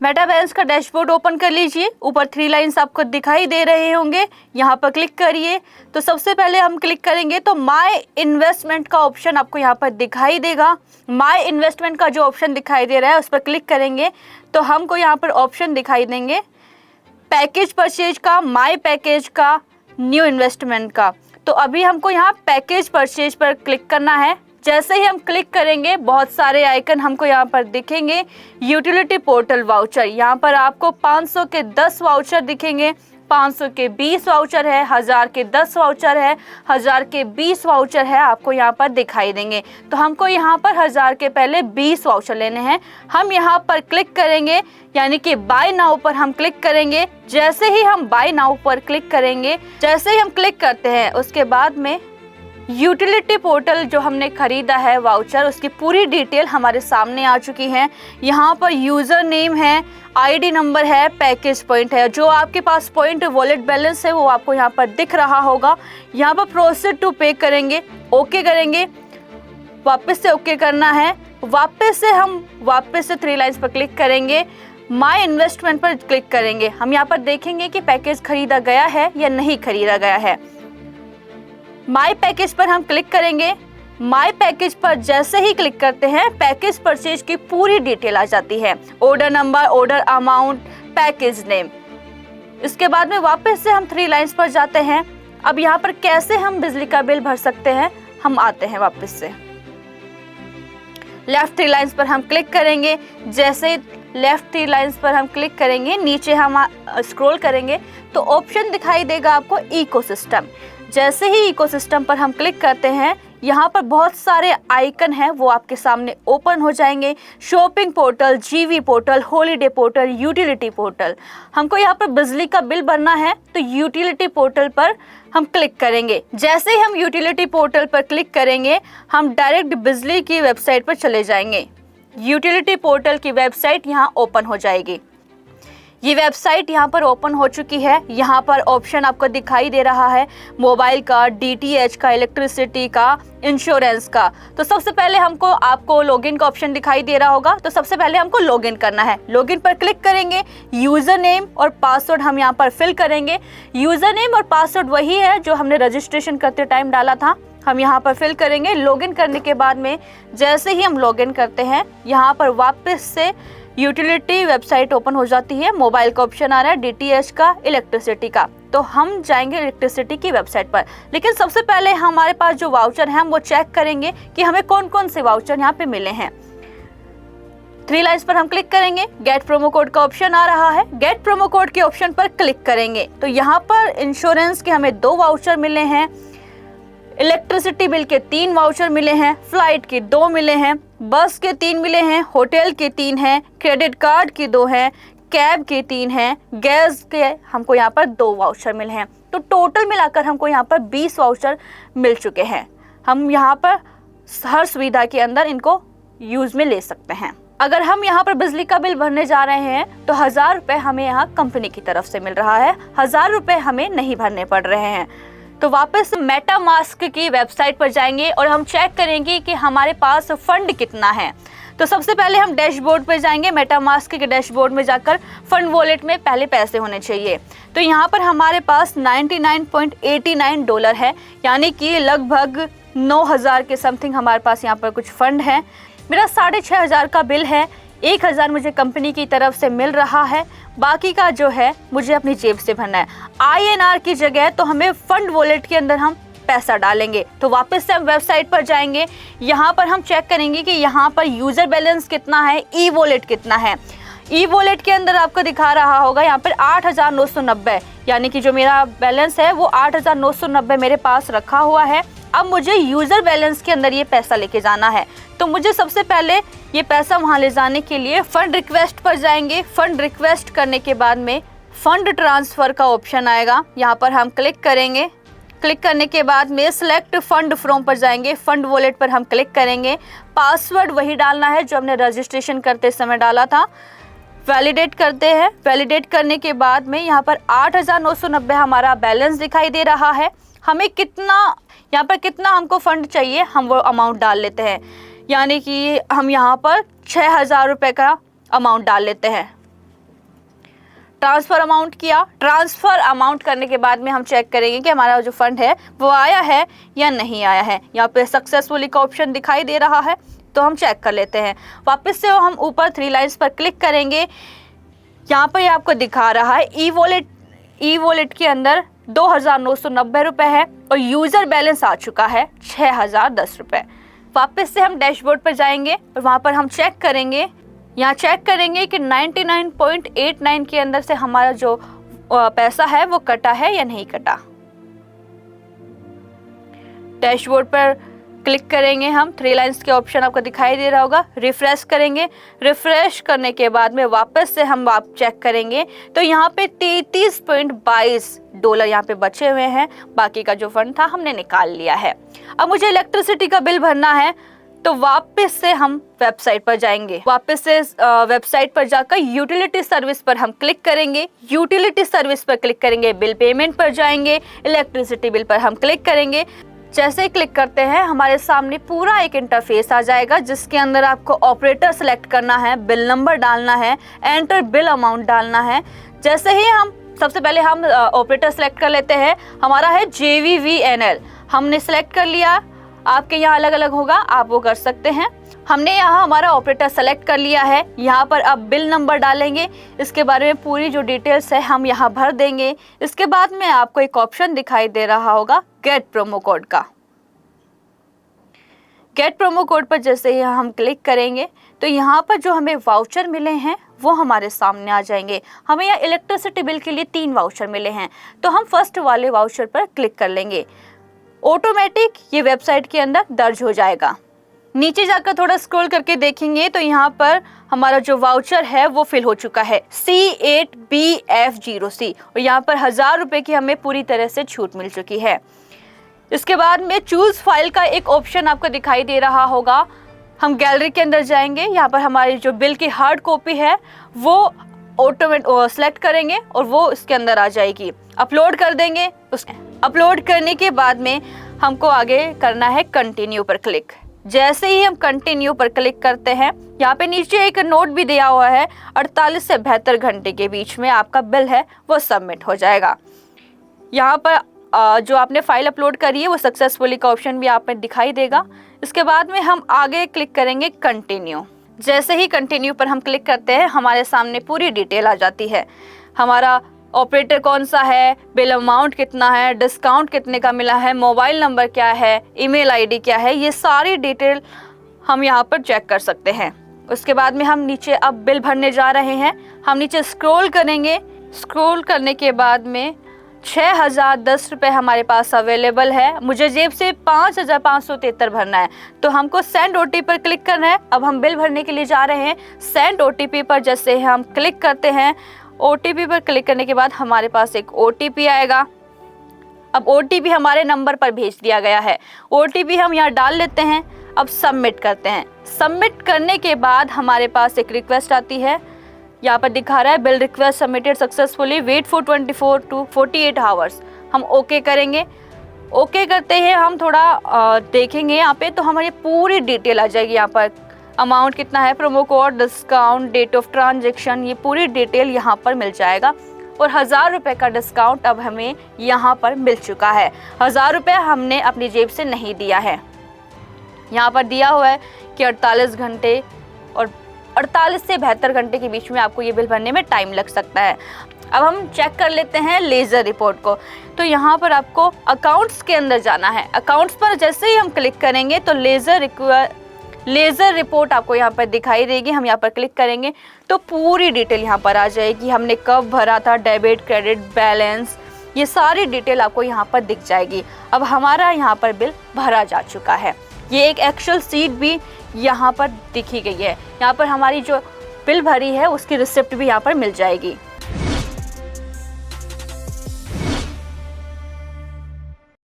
Meta balance का dashboard open कर लीजिए। ऊपर 3 लाइंस आपको दिखाई दे रहे होंगे, यहाँ पर क्लिक करिए। तो सबसे पहले हम क्लिक करेंगे तो माय इन्वेस्टमेंट का ऑप्शन आपको यहाँ पर दिखाई देगा। माय इन्वेस्टमेंट का जो ऑप्शन दिखाई दे रहा है उस पर क्लिक करेंगे तो हमको यहाँ पर ऑप्शन दिखाई देंगे पैकेज परचेज का, माय पैकेज का, न्यू इन्वेस्टमेंट का। तो अभी हमको यहाँ पैकेज परचेज पर क्लिक करना है। जैसे ही हम क्लिक करेंगे बहुत सारे आइकन हमको यहाँ पर दिखेंगे। यूटिलिटी पोर्टल वाउचर, यहाँ पर आपको 500 के 10 वाउचर दिखेंगे, 500 के 20 वाउचर है, 1000 के 10 वाउचर है, 1000 के 20 वाउचर है, आपको यहाँ पर दिखाई देंगे। तो हमको यहाँ पर 1000 के पहले 20 वाउचर लेने हैं। हम यहाँ पर क्लिक करेंगे, यानी कि बाय नाउ पर हम क्लिक करेंगे। जैसे ही हम बाय नाउ पर क्लिक करेंगे, जैसे ही हम क्लिक करते हैं उसके बाद में यूटिलिटी पोर्टल जो हमने खरीदा है वाउचर, उसकी पूरी डिटेल हमारे सामने आ चुकी है। यहाँ पर यूज़र नेम है, आईडी नंबर है, पैकेज पॉइंट है। जो आपके पास पॉइंट वॉलेट बैलेंस है वो आपको यहाँ पर दिख रहा होगा। यहाँ पर प्रोसीड टू पे करेंगे, ओके करेंगे, वापस से ओके करना है। वापस से 3 लाइन्स पर क्लिक करेंगे, माय इन्वेस्टमेंट पर क्लिक करेंगे। हम यहाँ पर देखेंगे कि पैकेज खरीदा गया है या नहीं खरीदा गया है। माय पैकेज पर हम क्लिक करेंगे। माय पैकेज पर जैसे ही क्लिक करते हैं पैकेज परचेज की पूरी डिटेल आ जाती है, order number, order amount, package name. इसके बाद में वापस से हम 3 लाइन्स पर जाते हैं। अब यहाँ पर कैसे हम बिजली का बिल भर सकते हैं, हम आते हैं वापस से। लेफ्ट 3 लाइन्स पर हम क्लिक करेंगे। जैसे लेफ्ट 3 लाइन्स पर हम क्लिक करेंगे, नीचे हम स्क्रॉल करेंगे तो ऑप्शन दिखाई देगा आपको इकोसिस्टम। जैसे ही इकोसिस्टम पर हम क्लिक करते हैं, यहाँ पर बहुत सारे आइकन हैं वो आपके सामने ओपन हो जाएंगे। शॉपिंग पोर्टल, जीवी portal, holiday portal, utility portal. हमको यहाँ पर बिजली का बिल भरना है तो यूटिलिटी पोर्टल पर हम क्लिक करेंगे। जैसे ही हम यूटिलिटी पोर्टल पर क्लिक करेंगे हम डायरेक्ट बिजली की वेबसाइट पर चले जाएंगे। यूटिलिटी पोर्टल की वेबसाइट यहाँ ओपन हो जाएगी। ये वेबसाइट यहाँ पर ओपन हो चुकी है। यहाँ पर ऑप्शन आपको दिखाई दे रहा है मोबाइल का, डीटीएच का, इलेक्ट्रिसिटी का, इंश्योरेंस का। तो सबसे पहले आपको लॉगिन का ऑप्शन दिखाई दे रहा होगा। तो सबसे पहले हमको लॉगिन करना है। लॉगिन पर क्लिक करेंगे, यूज़र नेम और पासवर्ड हम यहाँ पर फिल करेंगे। यूज़र नेम और पासवर्ड वही है जो हमने रजिस्ट्रेशन करते टाइम डाला था, हम यहाँ पर फिल करेंगे। लॉगिन करने के बाद में जैसे ही हम लॉगिन करते हैं यहाँ पर वापस से यूटिलिटी वेबसाइट ओपन हो जाती है। मोबाइल का ऑप्शन आ रहा है, डीटीएच का, इलेक्ट्रिसिटी का। तो हम जाएंगे इलेक्ट्रिसिटी की वेबसाइट पर। लेकिन सबसे पहले हमारे पास जो वाउचर है हम वो चेक करेंगे कि हमें कौन कौन से वाउचर यहाँ पे मिले हैं। 3 लाइन्स पर हम क्लिक करेंगे, गेट प्रोमो कोड का ऑप्शन आ रहा है। गेट प्रोमो कोड के ऑप्शन पर क्लिक करेंगे तो यहाँ पर इंश्योरेंस के हमें 2 वाउचर मिले हैं, इलेक्ट्रिसिटी बिल के 3 वाउचर मिले हैं, फ्लाइट के 2 मिले हैं, बस के 3 मिले हैं, होटल के 3 हैं, क्रेडिट कार्ड के 2 हैं, कैब के 3 हैं, गैस के हमको यहाँ पर 2 वाउचर मिले हैं। तो टोटल मिलाकर हमको यहाँ पर 20 वाउचर मिल चुके हैं। हम यहाँ पर हर सुविधा के अंदर इनको यूज में ले सकते हैं। अगर हम यहाँ पर बिजली का बिल भरने जा रहे हैं तो 1000 रुपये हमें यहाँ कंपनी की तरफ से मिल रहा है, 1000 रुपये हमें नहीं भरने पड़ रहे हैं। तो वापस मेटामास्क की वेबसाइट पर जाएंगे और हम चेक करेंगे कि हमारे पास फंड कितना है। तो सबसे पहले हम डैशबोर्ड पर जाएंगे। मेटामास्क के डैशबोर्ड में जाकर फंड वॉलेट में पहले पैसे होने चाहिए। तो यहाँ पर हमारे पास $99.89 है, यानी कि लगभग 9000 के समथिंग हमारे पास यहाँ पर कुछ फंड है। मेरा 6500 का बिल है, 1000 मुझे कंपनी की तरफ से मिल रहा है, बाकी का जो है मुझे अपनी जेब से भरना है। INR की जगह तो हमें फंड वॉलेट के अंदर हम पैसा डालेंगे। तो वापस से हम वेबसाइट पर जाएंगे, यहाँ पर हम चेक करेंगे कि यहाँ पर यूज़र बैलेंस कितना है, ई वॉलेट कितना है। ई वॉलेट के अंदर आपको दिखा रहा होगा यहाँ पर 8990, यानी कि जो मेरा बैलेंस है वो 8990 मेरे पास रखा हुआ है। अब मुझे यूज़र बैलेंस के अंदर ये पैसा लेके जाना है। तो मुझे सबसे पहले ये पैसा वहाँ ले जाने के लिए फंड रिक्वेस्ट पर जाएंगे। फंड रिक्वेस्ट करने के बाद में फंड ट्रांसफ़र का ऑप्शन आएगा, यहाँ पर हम क्लिक करेंगे। क्लिक करने के बाद में सिलेक्ट फंड फ्रॉम पर जाएंगे, फंड वॉलेट पर हम क्लिक करेंगे। पासवर्ड वही डालना है जो हमने रजिस्ट्रेशन करते समय डाला था। वैलिडेट करते हैं। वैलिडेट करने के बाद में यहाँ पर 8990 हमारा बैलेंस दिखाई दे रहा है। हमें कितना हमको फ़ंड चाहिए हम वो अमाउंट डाल लेते हैं, यानी कि हम यहाँ पर 6000 रुपये का अमाउंट डाल लेते हैं। ट्रांसफ़र अमाउंट किया, ट्रांसफ़र अमाउंट करने के बाद में हम चेक करेंगे कि हमारा जो फंड है वो आया है या नहीं आया है। यहाँ पे सक्सेसफुली का ऑप्शन दिखाई दे रहा है, तो हम चेक कर लेते हैं। वापस से हम ऊपर 3 लाइन्स पर क्लिक करेंगे। यहाँ पर आपको दिखा रहा है ई वॉलेट के अंदर 2,990 रुपये है और यूज़र बैलेंस आ चुका है 6,010 रुपये। वापस से हम डैशबोर्ड पर जाएंगे और वहाँ पर हम चेक करेंगे, यहाँ चेक करेंगे कि 99.89 के अंदर से हमारा जो पैसा है वो कटा है या नहीं कटा। डैशबोर्ड पर क्लिक करेंगे हम, 3 लाइन्स के ऑप्शन आपको दिखाई दे रहा होगा, रिफ्रेश करेंगे। रिफ्रेश करने के बाद में वापस से हम चेक करेंगे तो यहाँ पे $33.22 यहाँ पे बचे हुए हैं। बाकी का जो फंड था हमने निकाल लिया है। अब मुझे इलेक्ट्रिसिटी का बिल भरना है, तो वापस से हम वेबसाइट पर जाएंगे। वापस से वेबसाइट पर जाकर यूटिलिटी सर्विस पर हम क्लिक करेंगे। यूटिलिटी सर्विस पर क्लिक करेंगे, बिल पेमेंट पर जाएंगे, इलेक्ट्रिसिटी बिल पर हम क्लिक करेंगे। जैसे ही क्लिक करते हैं हमारे सामने पूरा एक इंटरफेस आ जाएगा, जिसके अंदर आपको ऑपरेटर सेलेक्ट करना है, बिल नंबर डालना है, एंटर बिल अमाउंट डालना है। जैसे ही हम सबसे पहले हम ऑपरेटर सेलेक्ट कर लेते हैं, हमारा है JVVNL, हमने सेलेक्ट कर लिया। आपके यहाँ अलग अलग होगा, आप वो कर सकते हैं। हमने यहाँ हमारा ऑपरेटर सेलेक्ट कर लिया है। यहाँ पर अब बिल नंबर डालेंगे, इसके बारे में पूरी जो डिटेल्स है हम यहाँ भर देंगे। इसके बाद में आपको एक ऑप्शन दिखाई दे रहा होगा गेट प्रोमो कोड का। गेट प्रोमो कोड पर जैसे ही हम क्लिक करेंगे तो यहाँ पर जो हमें वाउचर मिले हैं वो हमारे सामने आ जाएंगे। हमें यहाँ इलेक्ट्रिसिटी बिल के लिए 3 वाउचर मिले हैं, तो हम फर्स्ट वाले वाउचर पर क्लिक कर लेंगे। ऑटोमेटिक ये वेबसाइट के अंदर दर्ज हो जाएगा। नीचे जाकर थोड़ा स्क्रॉल करके देखेंगे तो यहाँ पर हमारा जो वाउचर है वो फिल हो चुका है C8BF0C, और यहाँ पर 1,000 रुपये की हमें पूरी तरह से छूट मिल चुकी है। इसके बाद में चूज फाइल का एक ऑप्शन आपको दिखाई दे रहा होगा। हम गैलरी के अंदर जाएंगे, यहाँ पर हमारी जो बिल की हार्ड कॉपी है वो सेलेक्ट करेंगे और वो इसके अंदर आ जाएगी। अपलोड कर देंगे। अपलोड करने के बाद में हमको आगे करना है कंटिन्यू पर क्लिक। जैसे ही हम कंटिन्यू पर क्लिक करते हैं, यहाँ पे नीचे एक नोट भी दिया हुआ है, 48 से 72 घंटे के बीच में आपका बिल है वो सबमिट हो जाएगा। यहाँ पर जो आपने फाइल अपलोड करी है वो सक्सेसफुली का ऑप्शन भी आप में दिखाई देगा। इसके बाद में हम आगे क्लिक करेंगे कंटिन्यू। जैसे ही कंटिन्यू पर हम क्लिक करते हैं हमारे सामने पूरी डिटेल आ जाती है। हमारा ऑपरेटर कौन सा है, बिल अमाउंट कितना है, डिस्काउंट कितने का मिला है, मोबाइल नंबर क्या है, ईमेल आईडी क्या है, ये सारी डिटेल हम यहाँ पर चेक कर सकते हैं। उसके बाद में हम नीचे अब बिल भरने जा रहे हैं। हम नीचे स्क्रॉल करेंगे। स्क्रॉल करने के बाद में 6,010 रुपये हमारे पास अवेलेबल है। मुझे जेब से 5,573 भरना है, तो हमको सेंड OTP पर क्लिक करना है। अब हम बिल भरने के लिए जा रहे हैं। सेंड OTP पर जैसे हम क्लिक करते हैं, OTP पर क्लिक करने के बाद हमारे पास एक OTP आएगा। अब OTP हमारे नंबर पर भेज दिया गया है। OTP हम यहाँ डाल लेते हैं। अब सबमिट करते हैं। सबमिट करने के बाद हमारे पास एक रिक्वेस्ट आती है, यहाँ पर दिखा रहा है bill request submitted successfully, wait for 24 to 48 hours. हम ओके करेंगे। ओके करते हैं हम थोड़ा देखेंगे यहाँ पे, तो हमारी पूरी डिटेल आ जाएगी। यहाँ पर अमाउंट कितना है, promo code, discount, date of transaction, ये पूरी डिटेल यहाँ पर मिल जाएगा। और 1,000 रुपये का डिस्काउंट अब हमें यहाँ पर मिल चुका है। 1,000 रुपये हमने अपनी जेब से नहीं दिया है। यहाँ पर दिया हुआ है कि 48 घंटे और 48 से 72 घंटे के बीच में आपको ये बिल भरने में टाइम लग सकता है। अब हम चेक कर लेते हैं लेज़र रिपोर्ट को। तो यहाँ पर आपको अकाउंट्स के अंदर जाना है। अकाउंट्स पर जैसे ही हम क्लिक करेंगे तो लेज़र रिपोर्ट आपको यहाँ पर दिखाई देगी। हम यहाँ पर क्लिक करेंगे तो पूरी डिटेल यहाँ पर आ जाएगी। हमने कब भरा था, डेबिट, क्रेडिट, बैलेंस, ये सारी डिटेल आपको यहाँ पर दिख जाएगी। अब हमारा यहाँ पर बिल भरा जा चुका है। ये एक एक्सेल शीट भी यहाँ पर दिखी गई है। यहाँ पर हमारी जो बिल भरी है उसकी रिसिप्ट भी यहाँ पर मिल जाएगी।